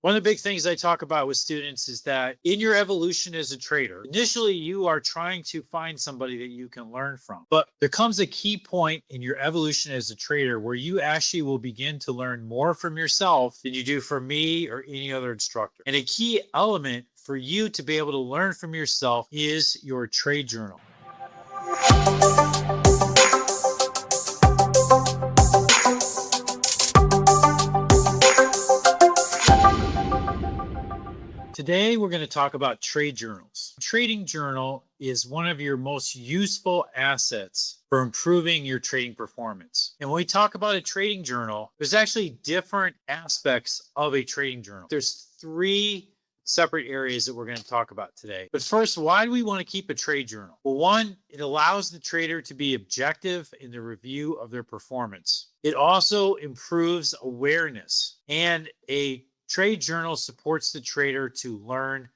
One of the big things I talk about with students is that in your evolution as a trader, initially you are trying to find somebody that you can learn from. But there comes a key point in your evolution as a trader where you actually will begin to learn more from yourself than you do from me or any other instructor. And a key element for you to be able to learn from yourself is your trade journal. Today, we're going to talk about trade journals. A trading journal is one of your most useful assets for improving your trading performance. And when we talk about a trading journal, there's actually different aspects of a trading journal. There's three separate areas that we're going to talk about today. But first, why do we want to keep a trade journal? Well, one, it allows the trader to be objective in the review of their performance. It also improves awareness, and a trade journal supports the trader to learn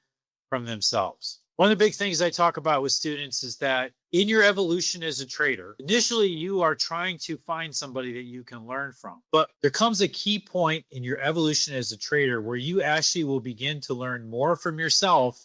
from themselves. One of the big things I talk about with students is that in your evolution as a trader, initially you are trying to find somebody that you can learn from. But there comes a key point in your evolution as a trader where you actually will begin to learn more from yourself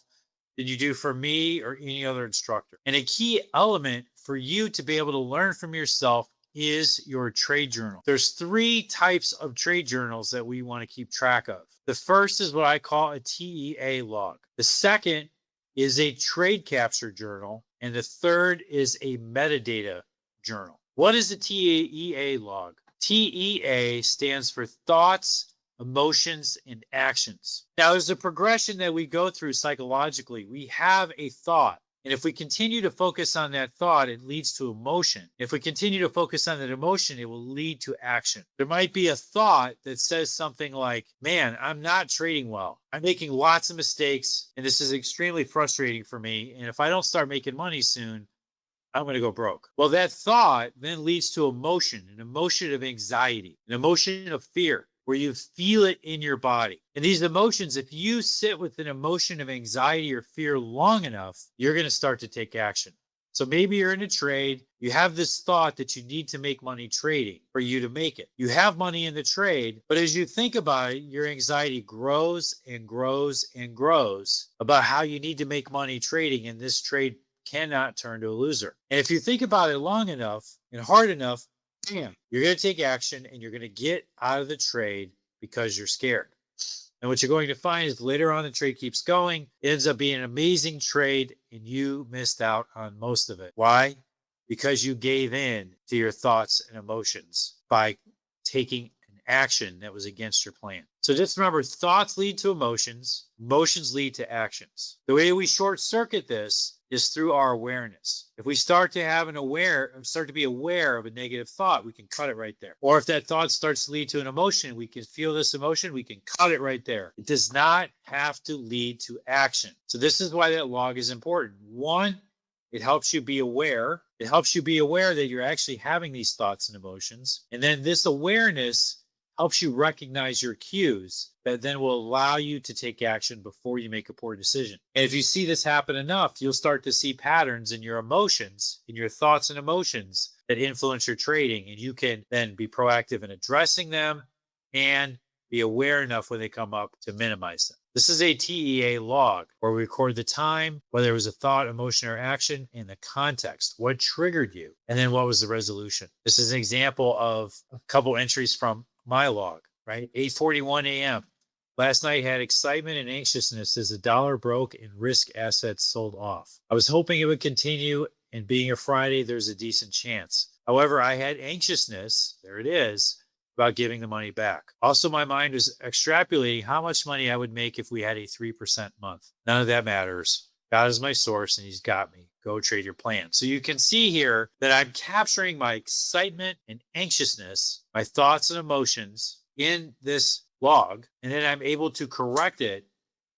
than you do from me or any other instructor. And a key element for you to be able to learn from yourself is your trade journal. There's three types of trade journals that we want to keep track of. The first is what I call a TEA log. The second is a trade capture journal. And the third is a metadata journal. What is a TEA log? TEA stands for thoughts, emotions, and actions. Now, there's a progression that we go through psychologically. We have a thought. And if we continue to focus on that thought, it leads to emotion. If we continue to focus on that emotion, it will lead to action. There might be a thought that says something like, man, I'm not trading well. I'm making lots of mistakes, and this is extremely frustrating for me. And if I don't start making money soon, I'm going to go broke. Well, that thought then leads to emotion, an emotion of anxiety, an emotion of fear, where you feel it in your body. And these emotions, if you sit with an emotion of anxiety or fear long enough, you're going to start to take action. So maybe you're in a trade, you have this thought that you need to make money trading for you to make it. You have money in the trade, but as you think about it, your anxiety grows and grows and grows about how you need to make money trading, and this trade cannot turn to a loser. And if you think about it long enough and hard enough, you're going to take action and you're going to get out of the trade because you're scared. And what you're going to find is later on the trade keeps going, it ends up being an amazing trade, and you missed out on most of it. Why? Because you gave in to your thoughts and emotions by taking an action that was against your plan. So just remember, thoughts lead to emotions, emotions lead to actions. The way we short circuit this is through our awareness. If we start to be aware of a negative thought, we can cut it right there. Or if that thought starts to lead to an emotion, we can feel this emotion, we can cut it right there. It does not have to lead to action. So this is why that log is important. One, it helps you be aware. It helps you be aware that you're actually having these thoughts and emotions. And then this awareness helps you recognize your cues that then will allow you to take action before you make a poor decision. And if you see this happen enough, you'll start to see patterns in your emotions, in your thoughts and emotions that influence your trading. And you can then be proactive in addressing them and be aware enough when they come up to minimize them. This is a TEA log where we record the time, whether it was a thought, emotion, or action, and the context, what triggered you, and then what was the resolution. This is an example of a couple entries from my log, right? 8:41 a.m. Last night had excitement and anxiousness as the dollar broke and risk assets sold off. I was hoping it would continue, and being a Friday, there's a decent chance. However, I had anxiousness, there it is, about giving the money back. Also, my mind was extrapolating how much money I would make if we had a 3% month. None of that matters. God is my source and he's got me. Go trade your plan. So you can see here that I'm capturing my excitement and anxiousness, my thoughts and emotions in this log, and then I'm able to correct it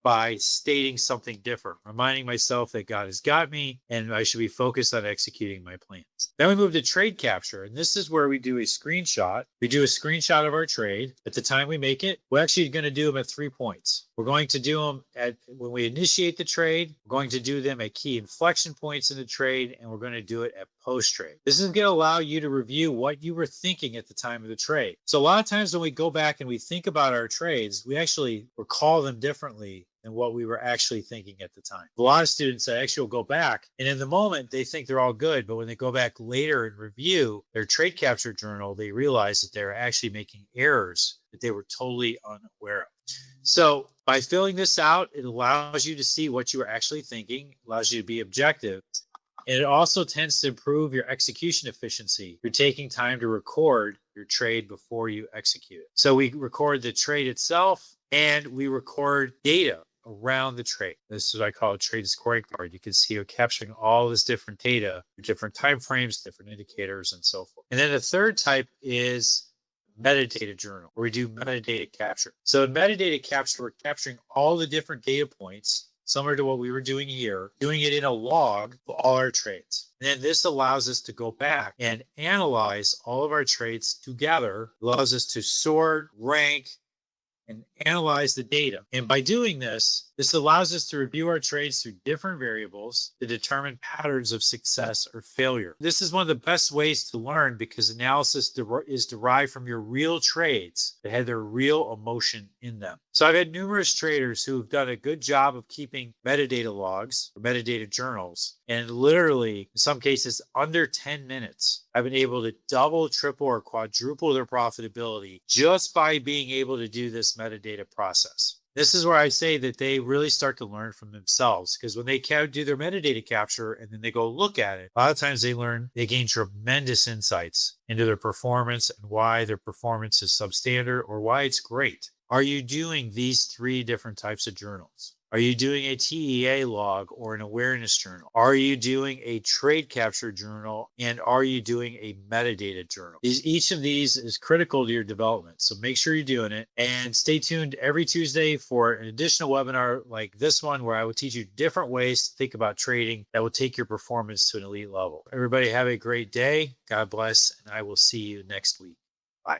by stating something different, reminding myself that God has got me and I should be focused on executing my plans. Then we move to trade capture, and this is where we do a screenshot. We do a screenshot of our trade. At the time we make it, we're actually going to do them at 3 points. We're going to do them when we initiate the trade. We're going to do them at key inflection points in the trade, and we're going to do it at post-trade. This is going to allow you to review what you were thinking at the time of the trade. So a lot of times when we go back and we think about our trades, we actually recall them differently than what we were actually thinking at the time. A lot of students actually will go back, and in the moment they think they're all good, but when they go back later and review their trade capture journal, they realize that they're actually making errors that they were totally unaware of. So by filling this out, it allows you to see what you were actually thinking, allows you to be objective, and it also tends to improve your execution efficiency. You're taking time to record your trade before you execute it. So we record the trade itself, and we record data around the trade. This is what I call a trade scoring card. You can see you're capturing all this different data, different time frames, different indicators, and so forth. And then the third type is metadata journal, where we do metadata capture. So in metadata capture, we're capturing all the different data points, similar to what we were doing here, doing it in a log for all our trades. And then this allows us to go back and analyze all of our trades together, allows us to sort, rank, and analyze the data. And by doing this, this allows us to review our trades through different variables to determine patterns of success or failure. This is one of the best ways to learn because analysis is derived from your real trades that had their real emotion in them. So I've had numerous traders who have done a good job of keeping metadata logs or metadata journals, and literally, in some cases, under 10 minutes, I've been able to double, triple, or quadruple their profitability just by being able to do this metadata process. This is where I say that they really start to learn from themselves, because when they do their metadata capture and then they go look at it, a lot of times they gain tremendous insights into their performance and why their performance is substandard or why it's great. Are you doing these 3 different types of journals? Are you doing a TEA log or an awareness journal? Are you doing a trade capture journal? And are you doing a metadata journal? Each of these is critical to your development. So make sure you're doing it, and stay tuned every Tuesday for an additional webinar like this one, where I will teach you different ways to think about trading that will take your performance to an elite level. Everybody have a great day. God bless, and I will see you next week. Bye.